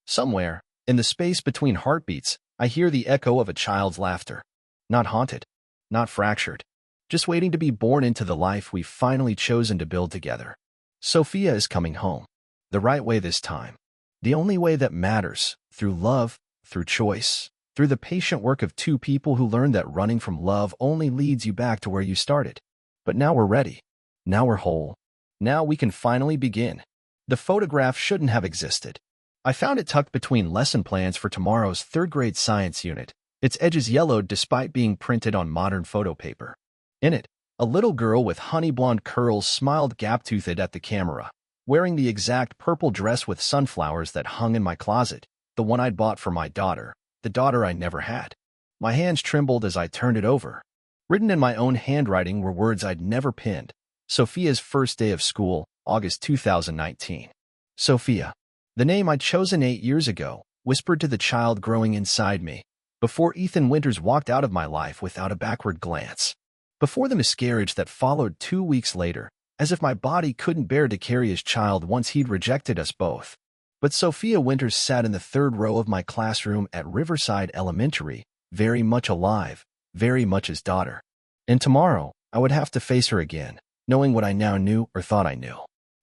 Somewhere, in the space between heartbeats, I hear the echo of a child's laughter. Not haunted, not fractured, just waiting to be born into the life we've finally chosen to build together. Sophia is coming home. The right way this time. The only way that matters, through love, through choice, through the patient work of two people who learned that running from love only leads you back to where you started. But now we're ready. Now we're whole. Now we can finally begin. The photograph shouldn't have existed. I found it tucked between lesson plans for tomorrow's third-grade science unit, its edges yellowed despite being printed on modern photo paper. In it, a little girl with honey-blonde curls smiled gap-toothed at the camera, wearing the exact purple dress with sunflowers that hung in my closet, the one I'd bought for my daughter, the daughter I never had. My hands trembled as I turned it over. Written in my own handwriting were words I'd never penned. Sophia's first day of school, August 2019. Sophia. The name I'd chosen 8 years ago, whispered to the child growing inside me, before Ethan Winters walked out of my life without a backward glance. Before the miscarriage that followed 2 weeks later, as if my body couldn't bear to carry his child once he'd rejected us both. But Sophia Winters sat in the third row of my classroom at Riverside Elementary, very much alive, very much his daughter. And tomorrow, I would have to face her again, knowing what I now knew or thought I knew.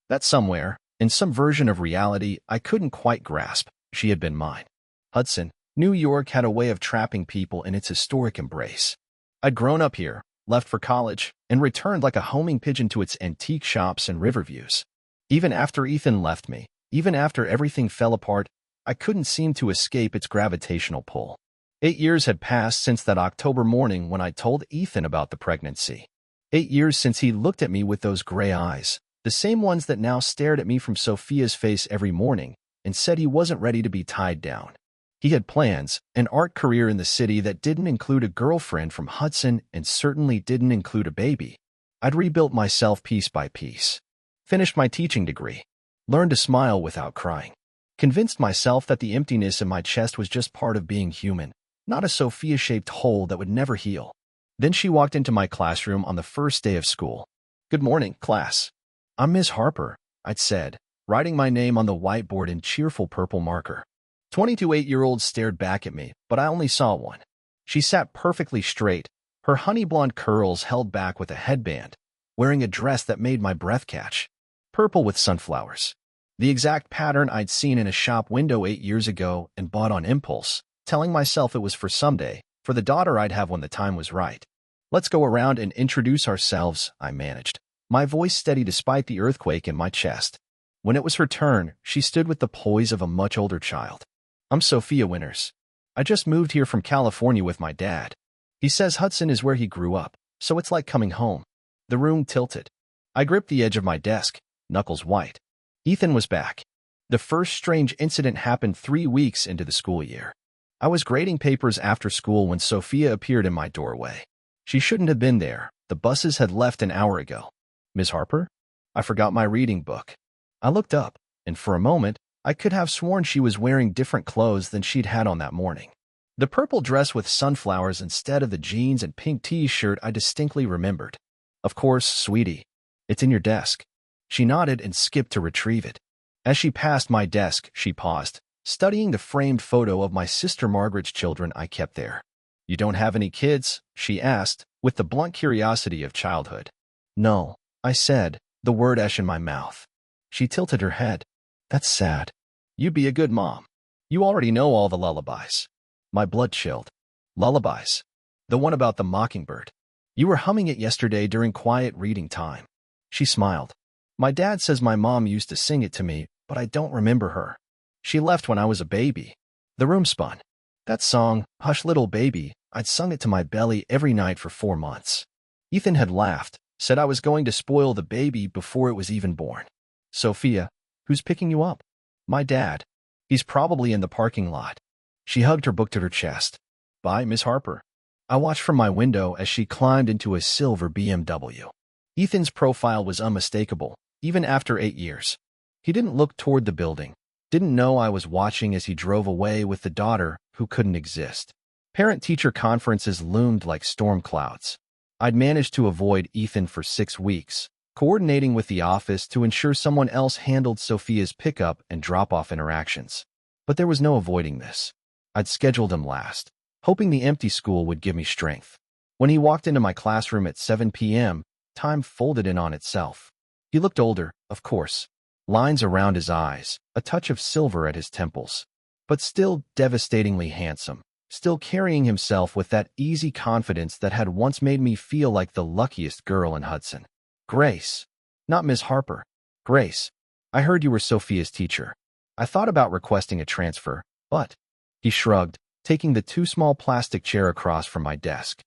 That somewhere, in some version of reality I couldn't quite grasp, she had been mine. Hudson, New York had a way of trapping people in its historic embrace. I'd grown up here, left for college, and returned like a homing pigeon to its antique shops and river views. Even after Ethan left me, even after everything fell apart, I couldn't seem to escape its gravitational pull. 8 years had passed since that October morning when I told Ethan about the pregnancy. 8 years since he looked at me with those gray eyes, the same ones that now stared at me from Sophia's face every morning, and said he wasn't ready to be tied down. He had plans, an art career in the city that didn't include a girlfriend from Hudson and certainly didn't include a baby. I'd rebuilt myself piece by piece. Finished my teaching degree. Learned to smile without crying. Convinced myself that the emptiness in my chest was just part of being human, not a Sophia-shaped hole that would never heal. Then she walked into my classroom on the first day of school. "Good morning, class. I'm Miss Harper," I'd said, writing my name on the whiteboard in cheerful purple marker. 22 8-year-olds stared back at me, but I only saw one. She sat perfectly straight, her honey-blonde curls held back with a headband, wearing a dress that made my breath catch. Purple with sunflowers. The exact pattern I'd seen in a shop window 8 years ago and bought on impulse, telling myself it was for someday, for the daughter I'd have when the time was right. "Let's go around and introduce ourselves," I managed, my voice steady despite the earthquake in my chest. When it was her turn, she stood with the poise of a much older child. "I'm Sophia Winters. I just moved here from California with my dad. He says Hudson is where he grew up, so it's like coming home." The room tilted. I gripped the edge of my desk, knuckles white. Ethan was back. The first strange incident happened 3 weeks into the school year. I was grading papers after school when Sophia appeared in my doorway. She shouldn't have been there. The buses had left an hour ago. "Miss Harper?" I forgot my reading book. I looked up, and for a moment, I could have sworn she was wearing different clothes than she'd had on that morning. The purple dress with sunflowers instead of the jeans and pink t-shirt I distinctly remembered. "Of course, sweetie. It's in your desk." She nodded and skipped to retrieve it. As she passed my desk, she paused, studying the framed photo of my sister Margaret's children I kept there. "You don't have any kids?" she asked, with the blunt curiosity of childhood. "No," I said, the word ash in my mouth. She tilted her head. "That's sad. You'd be a good mom. You already know all the lullabies." My blood chilled. Lullabies. The one about the mockingbird. "You were humming it yesterday during quiet reading time." She smiled. "My dad says my mom used to sing it to me, but I don't remember her. She left when I was a baby." The room spun. That song, "Hush Little Baby," I'd sung it to my belly every night for 4 months. Ethan had laughed, said I was going to spoil the baby before it was even born. "Sophia, who's picking you up?" "My dad. He's probably in the parking lot." She hugged her book to her chest. "Bye, Miss Harper." I watched from my window as she climbed into a silver BMW. Ethan's profile was unmistakable, even after 8 years. He didn't look toward the building, didn't know I was watching as he drove away with the daughter who couldn't exist. Parent-teacher conferences loomed like storm clouds. I'd managed to avoid Ethan for 6 weeks, coordinating with the office to ensure someone else handled Sophia's pickup and drop-off interactions. But there was no avoiding this. I'd scheduled him last, hoping the empty school would give me strength. When he walked into my classroom at 7 p.m., time folded in on itself. He looked older, of course. Lines around his eyes, a touch of silver at his temples. But still devastatingly handsome, still carrying himself with that easy confidence that had once made me feel like the luckiest girl in Hudson. Grace. Not Ms. Harper. Grace. I heard you were Sophia's teacher. I thought about requesting a transfer, but... He shrugged, taking the too small plastic chair across from my desk.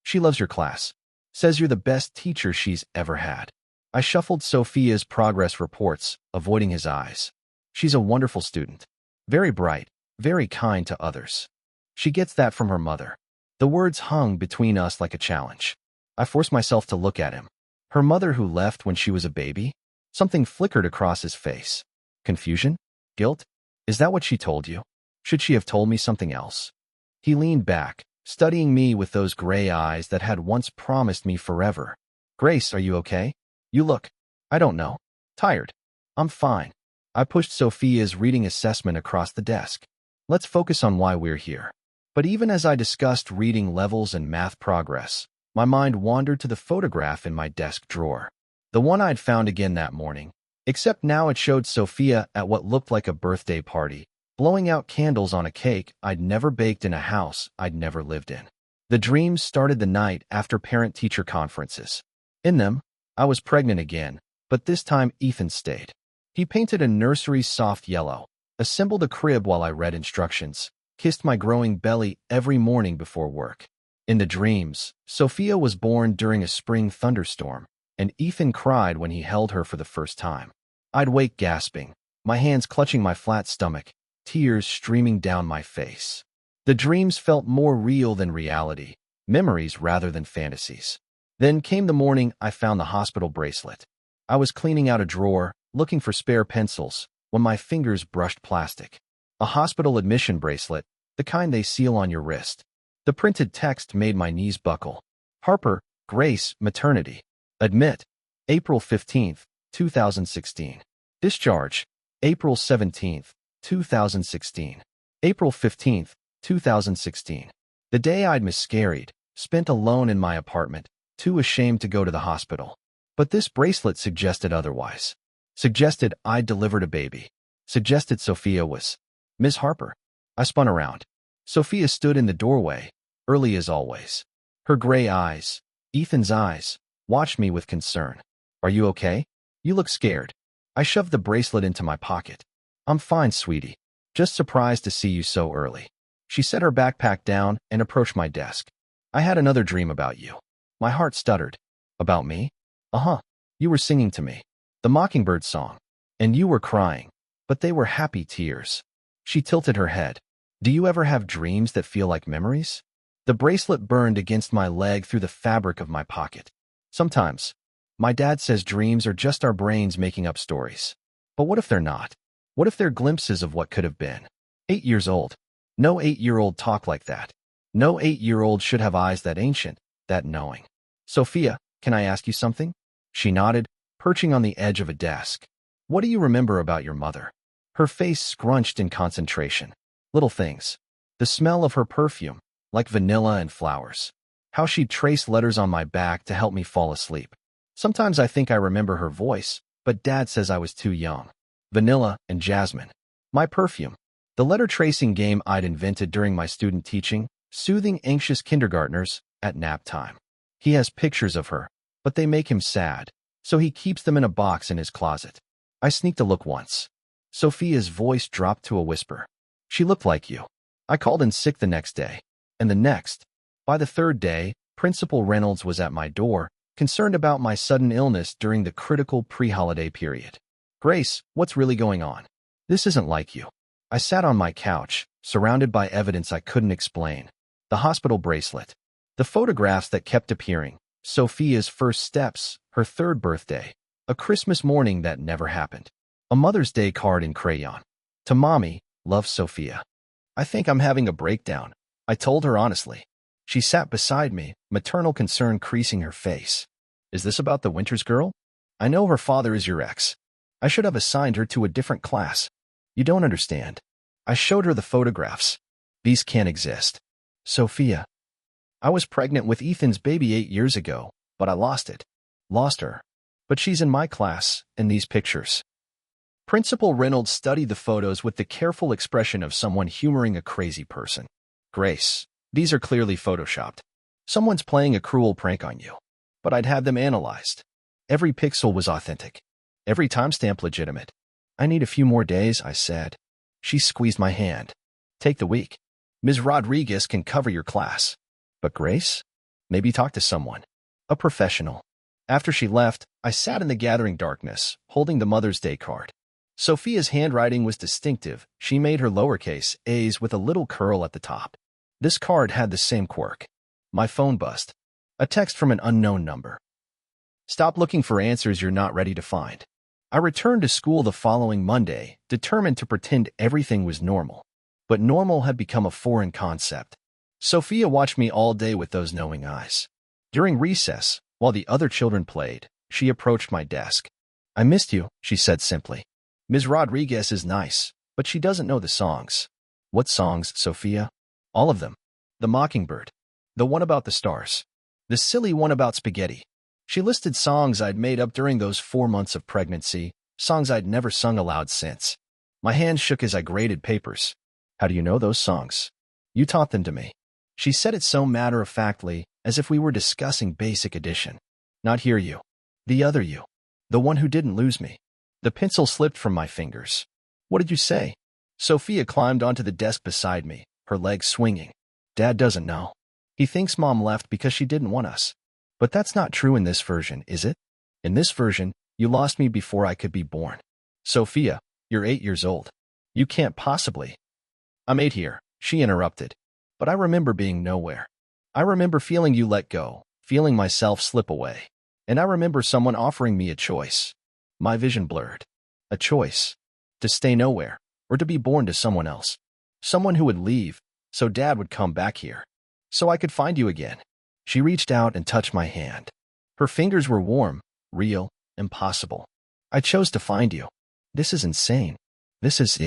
She loves your class. Says you're the best teacher she's ever had. I shuffled Sophia's progress reports, avoiding his eyes. She's a wonderful student. Very bright, very kind to others. She gets that from her mother. The words hung between us like a challenge. I forced myself to look at him. Her mother who left when she was a baby? Something flickered across his face. Confusion? Guilt? Is that what she told you? Should she have told me something else? He leaned back, studying me with those gray eyes that had once promised me forever. Grace, are you okay? You look, I don't know, tired. I'm fine. I pushed Sophia's reading assessment across the desk. Let's focus on why we're here. But even as I discussed reading levels and math progress, my mind wandered to the photograph in my desk drawer. The one I'd found again that morning, except now it showed Sophia at what looked like a birthday party, blowing out candles on a cake I'd never baked in a house I'd never lived in. The dreams started the night after parent-teacher conferences. In them, I was pregnant again, but this time Ethan stayed. He painted a nursery soft yellow, assembled a crib while I read instructions, kissed my growing belly every morning before work. In the dreams, Sophia was born during a spring thunderstorm, and Ethan cried when he held her for the first time. I'd wake gasping, my hands clutching my flat stomach, tears streaming down my face. The dreams felt more real than reality, memories rather than fantasies. Then came the morning I found the hospital bracelet. I was cleaning out a drawer, looking for spare pencils, when my fingers brushed plastic. A hospital admission bracelet, the kind they seal on your wrist. The printed text made my knees buckle. Harper, Grace, maternity. Admit, April 15th, 2016. Discharge, April 17th, 2016. April 15th, 2016. The day I'd miscarried, spent alone in my apartment, too ashamed to go to the hospital. But this bracelet suggested otherwise. Suggested I'd delivered a baby. Suggested Sophia was Miss Harper. I spun around. Sophia stood in the doorway, early as always. Her gray eyes, Ethan's eyes, watched me with concern. Are you okay? You look scared. I shoved the bracelet into my pocket. I'm fine, sweetie. Just surprised to see you so early. She set her backpack down and approached my desk. I had another dream about you. My heart stuttered. About me? Uh-huh. You were singing to me. The Mockingbird song. And you were crying. But they were happy tears. She tilted her head. Do you ever have dreams that feel like memories? The bracelet burned against my leg through the fabric of my pocket. Sometimes. My dad says dreams are just our brains making up stories. But what if they're not? What if they're glimpses of what could have been? 8 years old. No 8-year-old talk like that. No 8-year-old should have eyes that ancient, that knowing. Sophia, can I ask you something? She nodded, perching on the edge of a desk. What do you remember about your mother? Her face scrunched in concentration. Little things. The smell of her perfume, like vanilla and flowers. How she'd trace letters on my back to help me fall asleep. Sometimes I think I remember her voice, but Dad says I was too young. Vanilla and jasmine. My perfume. The letter tracing game I'd invented during my student teaching, soothing anxious kindergartners at nap time. He has pictures of her, but they make him sad, so he keeps them in a box in his closet. I sneaked a look once. Sophia's voice dropped to a whisper. She looked like you. I called in sick the next day, and the next. By the third day, Principal Reynolds was at my door, concerned about my sudden illness during the critical pre-holiday period. Grace, what's really going on? This isn't like you. I sat on my couch, surrounded by evidence I couldn't explain. The hospital bracelet. The photographs that kept appearing. Sophia's first steps, her third birthday. A Christmas morning that never happened. A Mother's Day card in crayon. To Mommy, love Sophia. I think I'm having a breakdown, I told her honestly. She sat beside me, maternal concern creasing her face. Is this about the Winters girl? I know her father is your ex. I should have assigned her to a different class. You don't understand. I showed her the photographs. These can't exist. Sophia. I was pregnant with Ethan's baby 8 years ago, but I lost it. Lost her. But she's in my class, in these pictures. Principal Reynolds studied the photos with the careful expression of someone humoring a crazy person. Grace, these are clearly photoshopped. Someone's playing a cruel prank on you. But I'd have them analyzed. Every pixel was authentic. Every timestamp legitimate. I need a few more days, I said. She squeezed my hand. Take the week. Ms. Rodriguez can cover your class. But Grace? Maybe talk to someone. A professional. After she left, I sat in the gathering darkness, holding the Mother's Day card. Sophia's handwriting was distinctive. She made her lowercase a's with a little curl at the top. This card had the same quirk. My phone buzzed. A text from an unknown number. Stop looking for answers you're not ready to find. I returned to school the following Monday, determined to pretend everything was normal. But normal had become a foreign concept. Sophia watched me all day with those knowing eyes. During recess, while the other children played, she approached my desk. I missed you, she said simply. Ms. Rodriguez is nice, but she doesn't know the songs. What songs, Sophia? All of them. The Mockingbird. The one about the stars. The silly one about spaghetti. She listed songs I'd made up during those 4 months of pregnancy, songs I'd never sung aloud since. My hands shook as I graded papers. How do you know those songs? You taught them to me. She said it so matter-of-factly, as if we were discussing basic addition. Not here you. The other you. The one who didn't lose me. The pencil slipped from my fingers. What did you say? Sophia climbed onto the desk beside me, her legs swinging. Dad doesn't know. He thinks Mom left because she didn't want us. But that's not true in this version, is it? In this version, you lost me before I could be born. Sophia, you're 8 years old. You can't possibly. I'm 8 here, she interrupted. But I remember being nowhere. I remember feeling you let go, feeling myself slip away. And I remember someone offering me a choice. My vision blurred. A choice. To stay nowhere, or to be born to someone else. Someone who would leave, so Dad would come back here. So I could find you again. She reached out and touched my hand. Her fingers were warm, real, impossible. I chose to find you. This is insane. This is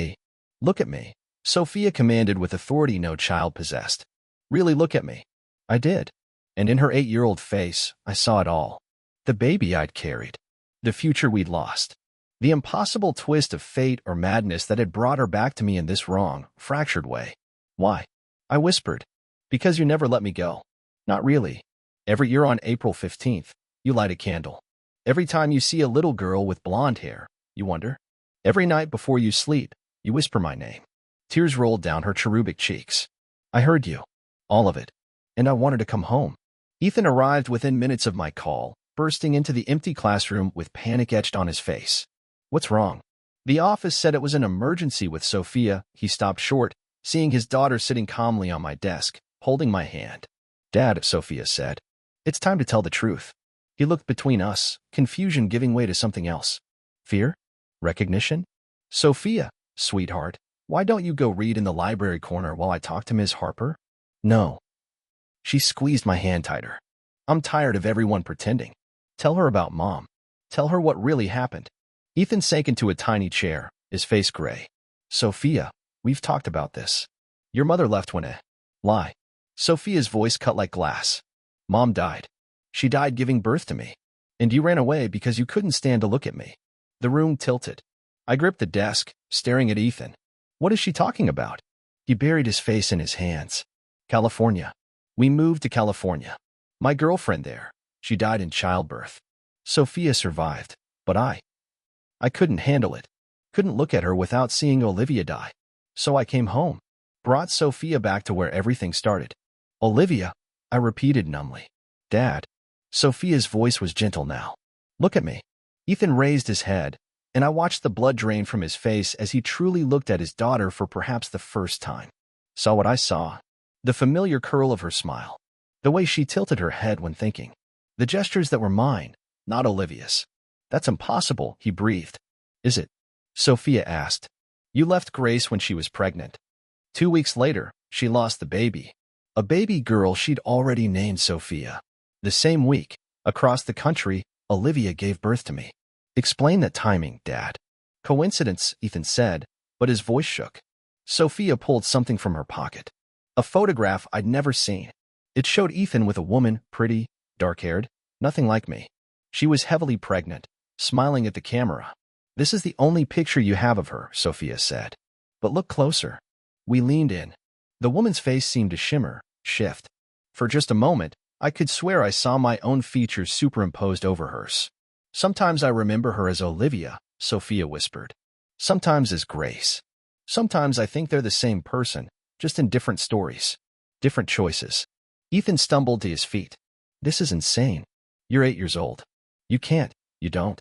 Look at me. Sophia commanded with authority no child possessed. Really look at me. I did. And in her 8-year-old face, I saw it all. The baby I'd carried. The future we'd lost. The impossible twist of fate or madness that had brought her back to me in this wrong, fractured way. Why? I whispered. Because you never let me go. Not really. Every year on April 15th, you light a candle. Every time you see a little girl with blonde hair, you wonder. Every night before you sleep, you whisper my name. Tears rolled down her cherubic cheeks. I heard you. All of it. And I wanted to come home. Ethan arrived within minutes of my call, bursting into the empty classroom with panic etched on his face. What's wrong? The office said it was an emergency with Sophia. He stopped short, seeing his daughter sitting calmly on my desk, holding my hand. Dad, Sophia said. It's time to tell the truth. He looked between us, confusion giving way to something else. Fear? Recognition? Sophia, sweetheart, why don't you go read in the library corner while I talk to Ms. Harper? No. She squeezed my hand tighter. I'm tired of everyone pretending. Tell her about Mom. Tell her what really happened. Ethan sank into a tiny chair, his face gray. Sophia, we've talked about this. Your mother left when lie. Sophia's voice cut like glass. Mom died. She died giving birth to me. And you ran away because you couldn't stand to look at me. The room tilted. I gripped the desk, staring at Ethan. What is she talking about? He buried his face in his hands. California. We moved to California. My girlfriend there. She died in childbirth. Sophia survived, but I couldn't handle it. Couldn't look at her without seeing Olivia die. So I came home. Brought Sophia back to where everything started. Olivia, I repeated numbly. Dad. Sophia's voice was gentle now. Look at me. Ethan raised his head, and I watched the blood drain from his face as he truly looked at his daughter for perhaps the first time. Saw what I saw. The familiar curl of her smile. The way she tilted her head when thinking. The gestures that were mine, not Olivia's. That's impossible, he breathed. Is it? Sophia asked. You left Grace when she was pregnant. 2 weeks later, she lost the baby. A baby girl she'd already named Sophia. The same week, across the country, Olivia gave birth to me. Explain that timing, Dad. Coincidence, Ethan said, but his voice shook. Sophia pulled something from her pocket. A photograph I'd never seen. It showed Ethan with a woman, pretty, dark-haired, nothing like me. She was heavily pregnant, smiling at the camera. "This is the only picture you have of her," Sophia said. "But look closer." We leaned in. The woman's face seemed to shimmer, shift. For just a moment, I could swear I saw my own features superimposed over hers. "Sometimes I remember her as Olivia," Sophia whispered. "Sometimes as Grace. Sometimes I think they're the same person, just in different stories. Different choices." Ethan stumbled to his feet. "This is insane. You're 8 years old. You can't. You don't."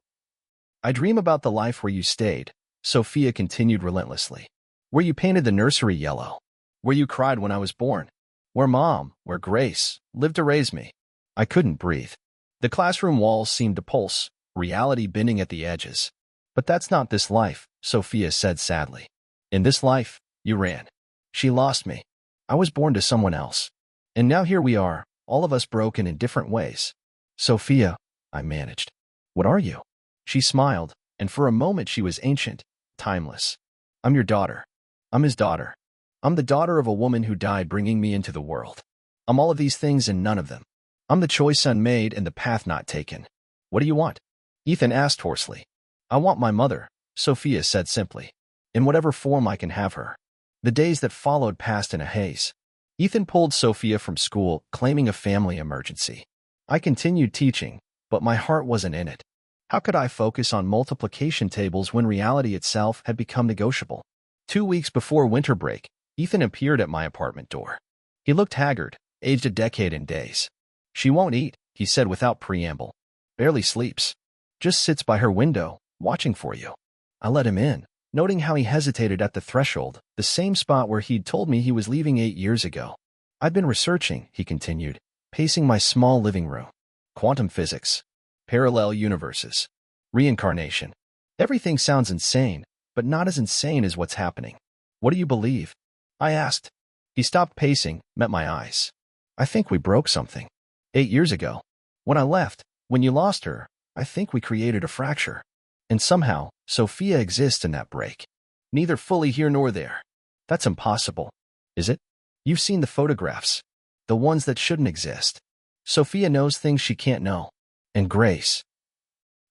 "I dream about the life where you stayed," Sophia continued relentlessly. "Where you painted the nursery yellow. Where you cried when I was born. Where Grace, lived to raise me." I couldn't breathe. The classroom walls seemed to pulse, reality bending at the edges. "But that's not this life," Sophia said sadly. "In this life, you ran. She lost me. I was born to someone else. And now here we are, all of us broken in different ways." "Sophia," I managed. "What are you?" She smiled, and for a moment she was ancient, timeless. "I'm your daughter. I'm his daughter. I'm the daughter of a woman who died bringing me into the world. I'm all of these things and none of them. I'm the choice unmade and the path not taken." "What do you want?" Ethan asked hoarsely. "I want my mother," Sophia said simply. "In whatever form I can have her." The days that followed passed in a haze. Ethan pulled Sophia from school, claiming a family emergency. I continued teaching, but my heart wasn't in it. How could I focus on multiplication tables when reality itself had become negotiable? 2 weeks before winter break, Ethan appeared at my apartment door. He looked haggard, aged a decade in days. "She won't eat," he said without preamble. "Barely sleeps. Just sits by her window, watching for you." I let him in, noting how he hesitated at the threshold, the same spot where he'd told me he was leaving 8 years ago. "I've been researching," he continued, pacing my small living room. "Quantum physics, parallel universes, reincarnation. Everything sounds insane, but not as insane as what's happening." "What do you believe?" I asked. He stopped pacing, met my eyes. "I think we broke something. 8 years ago. When I left, when you lost her, I think we created a fracture. And somehow, Sophia exists in that break. Neither fully here nor there." "That's impossible." "Is it? You've seen the photographs. The ones that shouldn't exist. Sophia knows things she can't know. And Grace."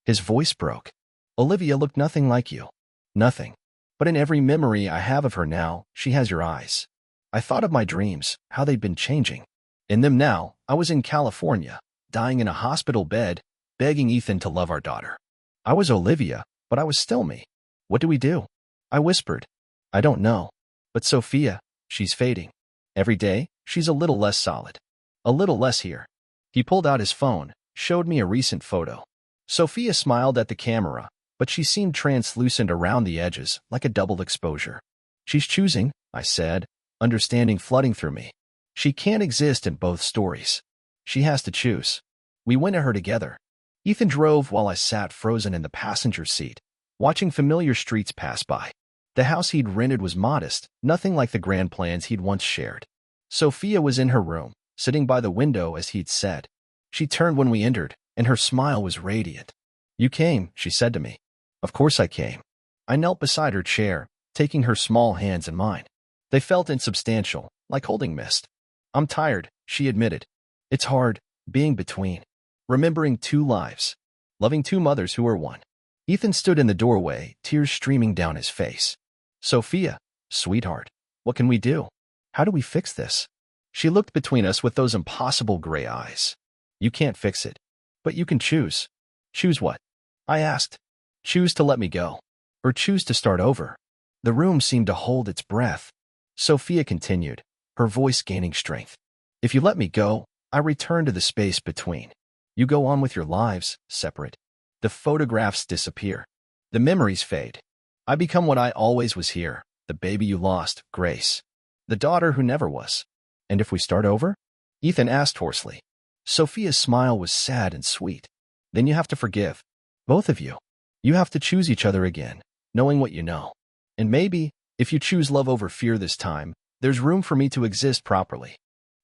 His voice broke. "Olivia looked nothing like you. Nothing. But in every memory I have of her now, she has your eyes." I thought of my dreams, how they'd been changing. In them now, I was in California, dying in a hospital bed, begging Ethan to love our daughter. I was Olivia, but I was still me. "What do we do?" I whispered. "I don't know. But Sophia, she's fading. Every day, she's a little less solid. A little less here." He pulled out his phone, showed me a recent photo. Sophia smiled at the camera, but she seemed translucent around the edges, like a double exposure. "She's choosing," I said, understanding flooding through me. "She can't exist in both stories. She has to choose." We went to her together. Ethan drove while I sat frozen in the passenger seat, watching familiar streets pass by. The house he'd rented was modest, nothing like the grand plans he'd once shared. Sophia was in her room, sitting by the window as he'd said. She turned when we entered, and her smile was radiant. "You came," she said to me. Of course I came. I knelt beside her chair, taking her small hands in mine. They felt insubstantial, like holding mist. "I'm tired," she admitted. "It's hard, being between. Remembering 2 lives. Loving 2 mothers who are one." Ethan stood in the doorway, tears streaming down his face. "Sophia, sweetheart, what can we do? How do we fix this?" She looked between us with those impossible gray eyes. "You can't fix it. But you can choose." "Choose what?" I asked. "Choose to let me go. Or choose to start over." The room seemed to hold its breath. Sophia continued, her voice gaining strength. "If you let me go, I return to the space between. You go on with your lives, separate. The photographs disappear. The memories fade. I become what I always was here, the baby you lost, Grace. The daughter who never was." "And if we start over?" Ethan asked hoarsely. Sophia's smile was sad and sweet. "Then you have to forgive. Both of you. You have to choose each other again, knowing what you know. And maybe, if you choose love over fear this time, there's room for me to exist properly.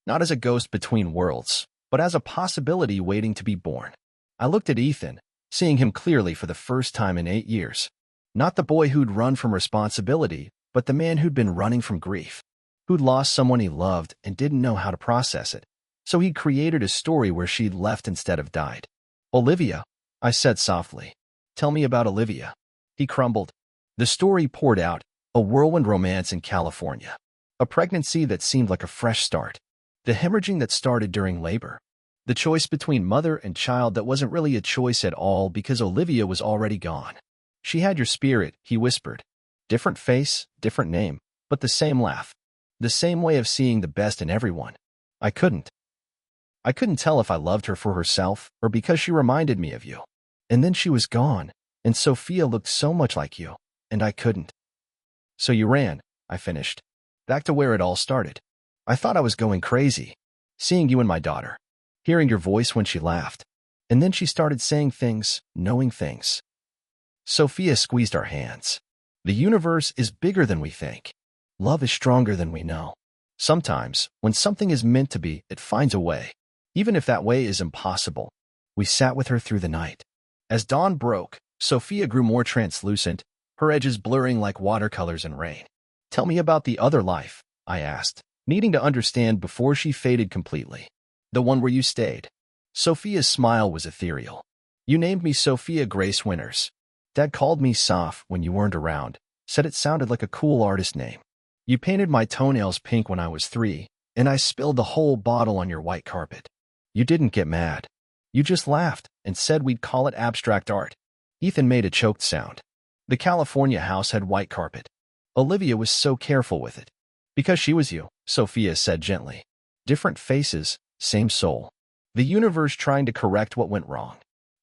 Not as a ghost between worlds, but as a possibility waiting to be born." I looked at Ethan, seeing him clearly for the first time in 8 years. Not the boy who'd run from responsibility, but the man who'd been running from grief, who'd lost someone he loved and didn't know how to process it. So he created a story where she'd left instead of died. Olivia, I said softly. Tell me about Olivia. He crumbled. The story poured out, a whirlwind romance in California. A pregnancy that seemed like a fresh start. The hemorrhaging that started during labor. The choice between mother and child that wasn't really a choice at all because Olivia was already gone. She had your spirit, he whispered. Different face, different name, but the same laugh. The same way of seeing the best in everyone. I couldn't tell if I loved her for herself or because she reminded me of you. And then she was gone, and Sophia looked so much like you, and I couldn't. So you ran, I finished. Back to where it all started. I thought I was going crazy, seeing you and my daughter, hearing your voice when she laughed. And then she started saying things, knowing things. Sophia squeezed our hands. The universe is bigger than we think. Love is stronger than we know. Sometimes, when something is meant to be, it finds a way. Even if that way is impossible. We sat with her through the night. As dawn broke, Sophia grew more translucent, her edges blurring like watercolors in rain. Tell me about the other life, I asked, needing to understand before she faded completely. The one where you stayed. Sophia's smile was ethereal. You named me Sophia Grace Winters. Dad called me Soph when you weren't around, said it sounded like a cool artist name. You painted my toenails pink when I was 3, and I spilled the whole bottle on your white carpet. You didn't get mad. You just laughed and said we'd call it abstract art. Ethan made a choked sound. The California house had white carpet. Olivia was so careful with it. Because she was you, Sophia said gently. Different faces, same soul. The universe trying to correct what went wrong.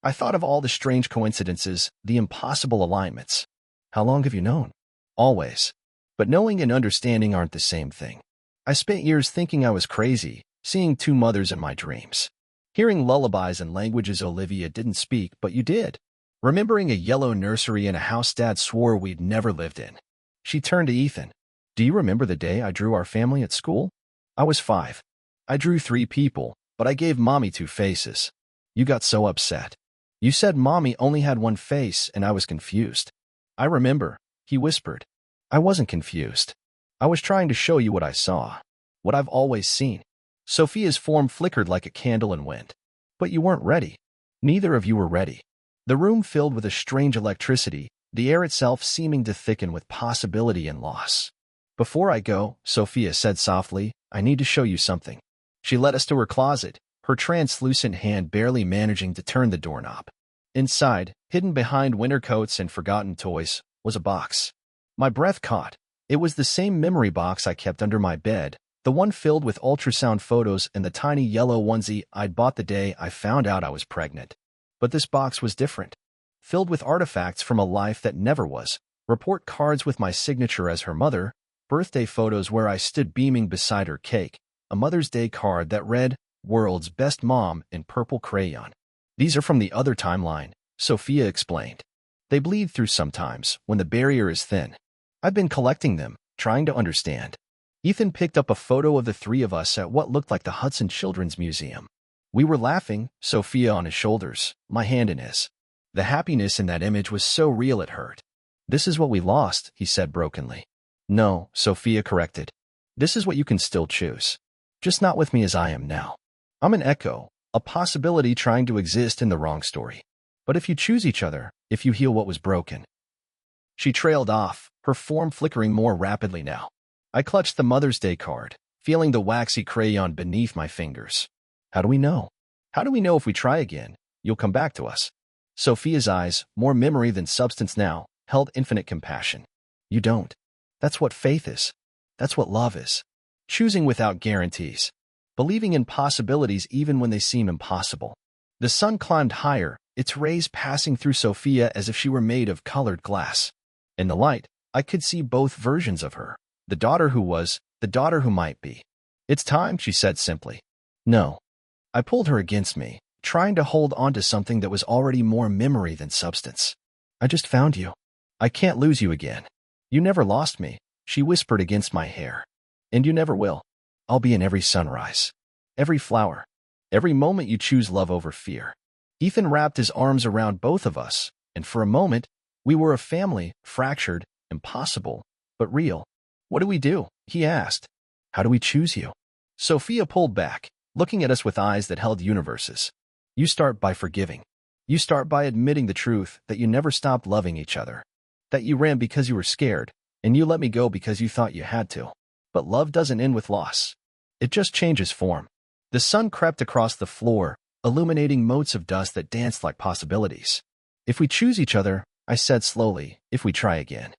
I thought of all the strange coincidences, the impossible alignments. How long have you known? Always. But knowing and understanding aren't the same thing. I spent years thinking I was crazy, seeing 2 mothers in my dreams. Hearing lullabies in languages Olivia didn't speak, but you did. Remembering a yellow nursery in a house Dad swore we'd never lived in. She turned to Ethan. Do you remember the day I drew our family at school? I was 5. I drew 3 people, but I gave Mommy 2 faces. You got so upset. You said Mommy only had 1 face and I was confused. I remember, he whispered. I wasn't confused. I was trying to show you what I saw. What I've always seen. Sophia's form flickered like a candle in wind. But you weren't ready. Neither of you were ready. The room filled with a strange electricity, the air itself seeming to thicken with possibility and loss. Before I go, Sophia said softly, I need to show you something. She led us to her closet, her translucent hand barely managing to turn the doorknob. Inside, hidden behind winter coats and forgotten toys, was a box. My breath caught. It was the same memory box I kept under my bed, the one filled with ultrasound photos and the tiny yellow onesie I'd bought the day I found out I was pregnant. But this box was different. Filled with artifacts from a life that never was, report cards with my signature as her mother, birthday photos where I stood beaming beside her cake, a Mother's Day card that read, World's Best Mom in purple crayon. These are from the other timeline, Sophia explained. They bleed through sometimes, when the barrier is thin. I've been collecting them, trying to understand. Ethan picked up a photo of the 3 of us at what looked like the Hudson Children's Museum. We were laughing, Sophia on his shoulders, my hand in his. The happiness in that image was so real it hurt. This is what we lost, he said brokenly. No, Sophia corrected. This is what you can still choose. Just not with me as I am now. I'm an echo, a possibility trying to exist in the wrong story. But if you choose each other, if you heal what was broken. She trailed off, her form flickering more rapidly now. I clutched the Mother's Day card, feeling the waxy crayon beneath my fingers. How do we know? How do we know if we try again, you'll come back to us? Sophia's eyes, more memory than substance now, held infinite compassion. You don't. That's what faith is. That's what love is. Choosing without guarantees. Believing in possibilities even when they seem impossible. The sun climbed higher, its rays passing through Sophia as if she were made of colored glass. In the light, I could see both versions of her. The daughter who was, the daughter who might be. It's time, she said simply. No. I pulled her against me, trying to hold on to something that was already more memory than substance. I just found you. I can't lose you again. You never lost me, she whispered against my hair. And you never will. I'll be in every sunrise. Every flower. Every moment you choose love over fear. Ethan wrapped his arms around both of us, and for a moment, we were a family, fractured, impossible, but real. What do we do? He asked. How do we choose you? Sophia pulled back, looking at us with eyes that held universes. You start by forgiving. You start by admitting the truth that you never stopped loving each other. That you ran because you were scared, and you let me go because you thought you had to. But love doesn't end with loss. It just changes form. The sun crept across the floor, illuminating motes of dust that danced like possibilities. If we choose each other, I said slowly, if we try again.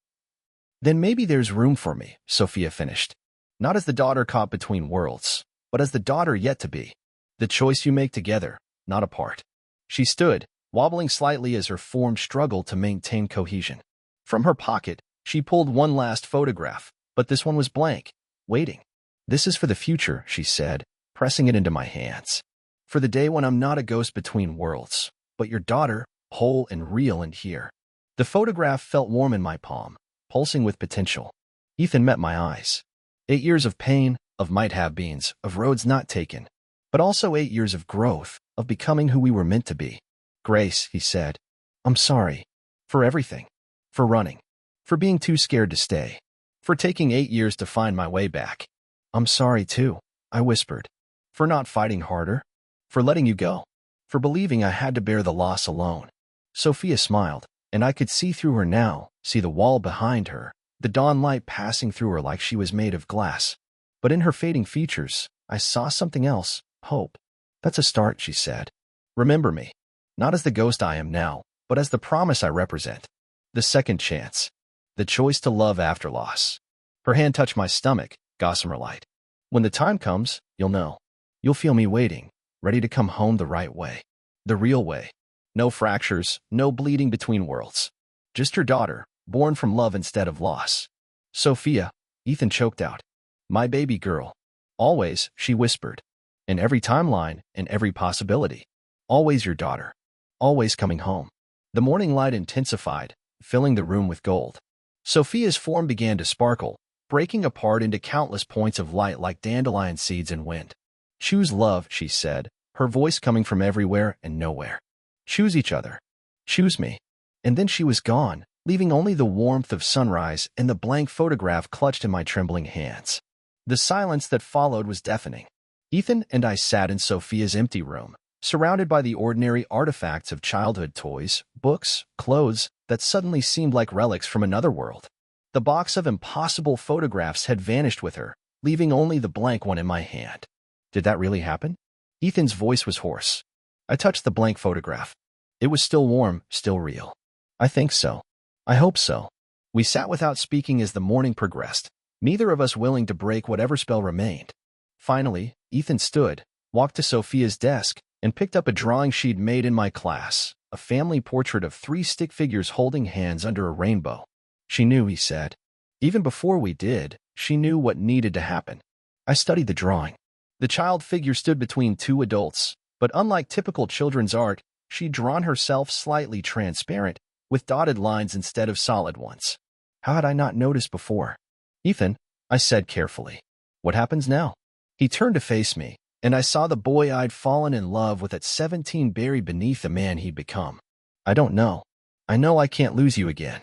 Then maybe there's room for me, Sophia finished. Not as the daughter caught between worlds, but as the daughter yet to be. The choice you make together, not apart. She stood, wobbling slightly as her form struggled to maintain cohesion. From her pocket, she pulled one last photograph, but this one was blank, waiting. This is for the future, she said, pressing it into my hands. For the day when I'm not a ghost between worlds, but your daughter, whole and real and here. The photograph felt warm in my palm, pulsing with potential. Ethan met my eyes. 8 years of pain, of might-have-beens, of roads not taken, but also 8 years of growth, of becoming who we were meant to be. Grace, he said, I'm sorry. For everything. For running. For being too scared to stay. For taking 8 years to find my way back. I'm sorry, too, I whispered. For not fighting harder. For letting you go. For believing I had to bear the loss alone. Sophia smiled, and I could see through her now, see the wall behind her, the dawn light passing through her like she was made of glass. But in her fading features, I saw something else, hope. That's a start, she said. Remember me. Not as the ghost I am now, but as the promise I represent. The second chance. The choice to love after loss. Her hand touched my stomach, gossamer light. When the time comes, you'll know. You'll feel me waiting, ready to come home the right way. The real way. No fractures, no bleeding between worlds. Just your daughter, born from love instead of loss. Sophia, Ethan choked out. My baby girl. Always, she whispered. In every timeline, in every possibility. Always your daughter. Always coming home. The morning light intensified, filling the room with gold. Sophia's form began to sparkle, breaking apart into countless points of light like dandelion seeds in wind. Choose love, she said, her voice coming from everywhere and nowhere. Choose each other. Choose me. And then she was gone, leaving only the warmth of sunrise and the blank photograph clutched in my trembling hands. The silence that followed was deafening. Ethan and I sat in Sophia's empty room, surrounded by the ordinary artifacts of childhood toys, books, clothes that suddenly seemed like relics from another world. The box of impossible photographs had vanished with her, leaving only the blank one in my hand. Did that really happen? Ethan's voice was hoarse. I touched the blank photograph. It was still warm, still real. I think so. I hope so. We sat without speaking as the morning progressed, neither of us willing to break whatever spell remained. Finally, Ethan stood, walked to Sophia's desk, and picked up a drawing she'd made in my class, a family portrait of 3 stick figures holding hands under a rainbow. She knew, he said. Even before we did, she knew what needed to happen. I studied the drawing. The child figure stood between 2 adults, but unlike typical children's art, she'd drawn herself slightly transparent, with dotted lines instead of solid ones. How had I not noticed before? Ethan, I said carefully. What happens now? He turned to face me, and I saw the boy I'd fallen in love with at 17 buried beneath the man he'd become. I don't know. I know I can't lose you again.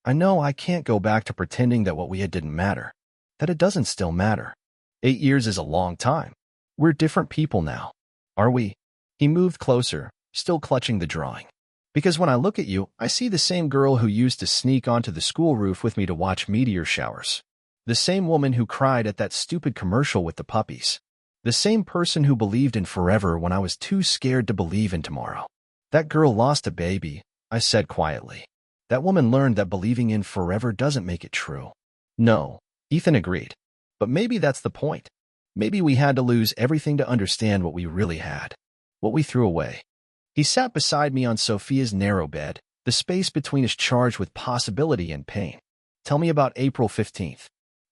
I know I can't go back to pretending that what we had didn't matter. That it doesn't still matter. 8 years is a long time. We're different people now. Are we? He moved closer, still clutching the drawing. Because when I look at you, I see the same girl who used to sneak onto the school roof with me to watch meteor showers. The same woman who cried at that stupid commercial with the puppies. The same person who believed in forever when I was too scared to believe in tomorrow. That girl lost a baby, I said quietly. That woman learned that believing in forever doesn't make it true. No, Ethan agreed. But maybe that's the point. Maybe we had to lose everything to understand what we really had. What we threw away. He sat beside me on Sophia's narrow bed, the space between us charged with possibility and pain. Tell me about April 15th.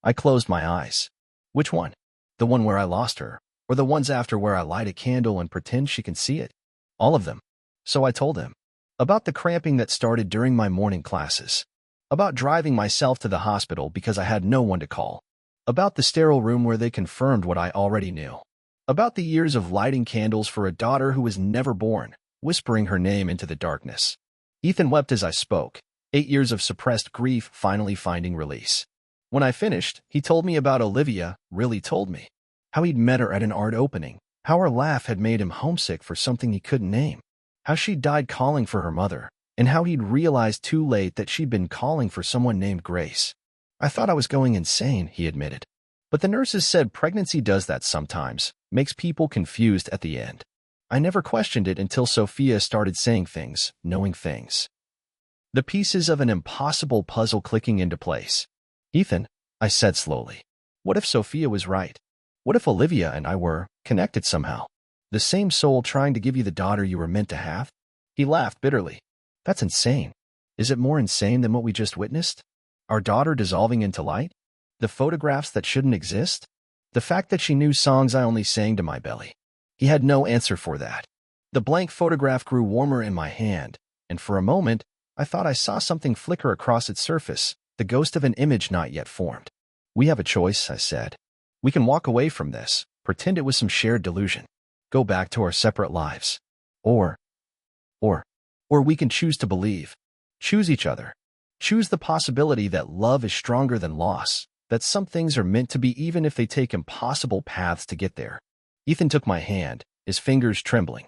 I closed my eyes. Which one? The one where I lost her, or the ones after where I light a candle and pretend she can see it? All of them. So I told him. About the cramping that started during my morning classes. About driving myself to the hospital because I had no one to call. About the sterile room where they confirmed what I already knew. About the years of lighting candles for a daughter who was never born, whispering her name into the darkness. Ethan wept as I spoke, 8 years of suppressed grief finally finding release. When I finished, he told me about Olivia, really told me. How he'd met her at an art opening, how her laugh had made him homesick for something he couldn't name, how she died calling for her mother, and how he'd realized too late that she'd been calling for someone named Grace. I thought I was going insane, he admitted. But the nurses said pregnancy does that sometimes, makes people confused at the end. I never questioned it until Sophia started saying things, knowing things. The pieces of an impossible puzzle clicking into place. Ethan, I said slowly, what if Sophia was right? What if Olivia and I were connected somehow? The same soul trying to give you the daughter you were meant to have? He laughed bitterly. That's insane. Is it more insane than what we just witnessed? Our daughter dissolving into light? The photographs that shouldn't exist? The fact that she knew songs I only sang to my belly. He had no answer for that. The blank photograph grew warmer in my hand, and for a moment, I thought I saw something flicker across its surface, the ghost of an image not yet formed. We have a choice, I said. We can walk away from this, pretend it was some shared delusion, go back to our separate lives. Or we can choose to believe, choose each other, choose the possibility that love is stronger than loss, that some things are meant to be even if they take impossible paths to get there. Ethan took my hand, his fingers trembling.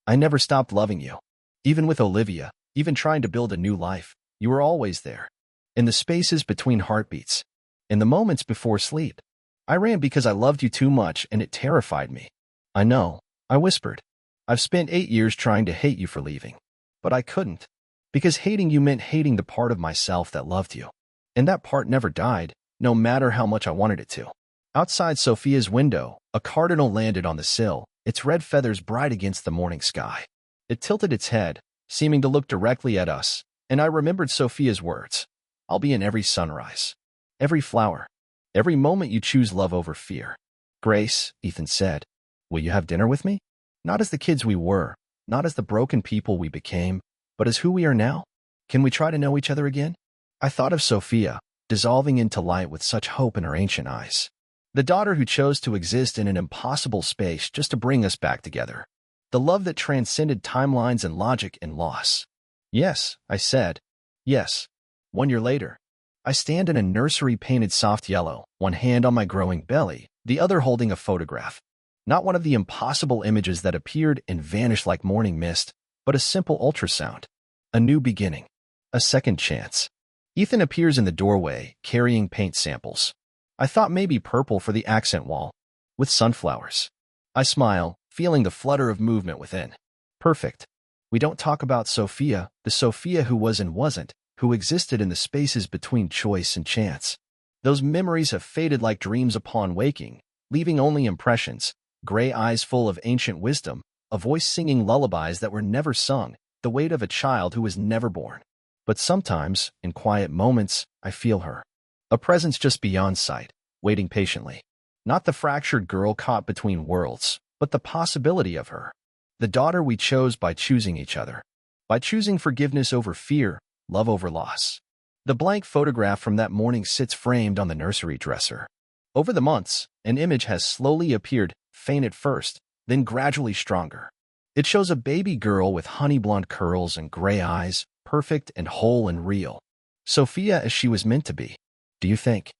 I never stopped loving you. Even with Olivia, even trying to build a new life, you were always there. In the spaces between heartbeats, in the moments before sleep. I ran because I loved you too much and it terrified me. I know, I whispered. I've spent 8 years trying to hate you for leaving. But I couldn't. Because hating you meant hating the part of myself that loved you. And that part never died, no matter how much I wanted it to. Outside Sophia's window, a cardinal landed on the sill, its red feathers bright against the morning sky. It tilted its head, seeming to look directly at us, and I remembered Sophia's words. I'll be in every sunrise, every flower, every moment you choose love over fear. Grace, Ethan said, will you have dinner with me? Not as the kids we were, not as the broken people we became, but as who we are now. Can we try to know each other again? I thought of Sophia, dissolving into light with such hope in her ancient eyes. The daughter who chose to exist in an impossible space just to bring us back together. The love that transcended timelines and logic and loss. Yes, I said. Yes. 1 year later, I stand in a nursery painted soft yellow, one hand on my growing belly, the other holding a photograph. Not one of the impossible images that appeared and vanished like morning mist, but a simple ultrasound. A new beginning. A second chance. Ethan appears in the doorway, carrying paint samples. I thought maybe purple for the accent wall, with sunflowers. I smile, feeling the flutter of movement within. Perfect. We don't talk about Sophia, the Sophia who was and wasn't, who existed in the spaces between choice and chance. Those memories have faded like dreams upon waking, leaving only impressions, gray eyes full of ancient wisdom, a voice singing lullabies that were never sung, the weight of a child who was never born. But sometimes, in quiet moments, I feel her. A presence just beyond sight, waiting patiently. Not the fractured girl caught between worlds, but the possibility of her. The daughter we chose by choosing each other. By choosing forgiveness over fear, love over loss. The blank photograph from that morning sits framed on the nursery dresser. Over the months, an image has slowly appeared, faint at first, then gradually stronger. It shows a baby girl with honey blonde curls and gray eyes, perfect and whole and real. Sophia as she was meant to be. Do you think?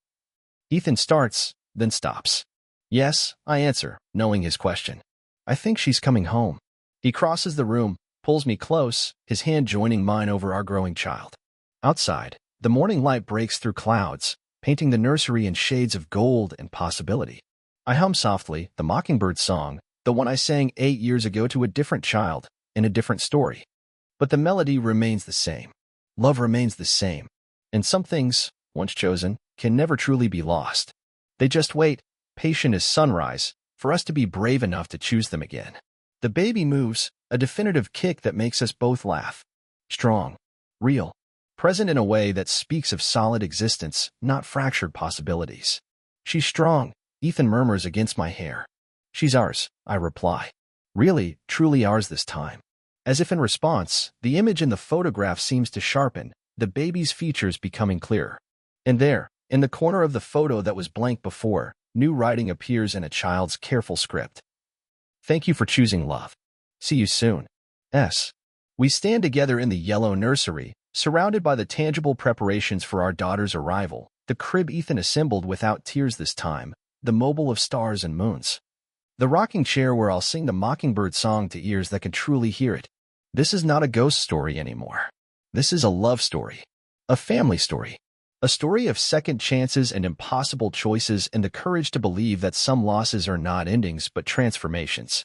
Ethan starts, then stops. Yes, I answer, knowing his question. I think she's coming home. He crosses the room, pulls me close, his hand joining mine over our growing child. Outside, the morning light breaks through clouds, painting the nursery in shades of gold and possibility. I hum softly, the Mockingbird song, the one I sang 8 years ago to a different child, in a different story. But the melody remains the same. Love remains the same. And some things, once chosen, can never truly be lost. They just wait, patient as sunrise, for us to be brave enough to choose them again. The baby moves, a definitive kick that makes us both laugh. Strong, real, present in a way that speaks of solid existence, not fractured possibilities. She's strong, Ethan murmurs against my hair. She's ours, I reply. Really, truly ours this time. As if in response, the image in the photograph seems to sharpen, the baby's features becoming clearer. And there, in the corner of the photo that was blank before, new writing appears in a child's careful script. Thank you for choosing love. See you soon. S. We stand together in the yellow nursery, surrounded by the tangible preparations for our daughter's arrival, The crib Ethan assembled without tears this time, the mobile of stars and moons. The rocking chair where I'll sing the Mockingbird song to ears that can truly hear it. This is not a ghost story anymore. This is a love story. A family story. A story of second chances and impossible choices and the courage to believe that some losses are not endings but transformations.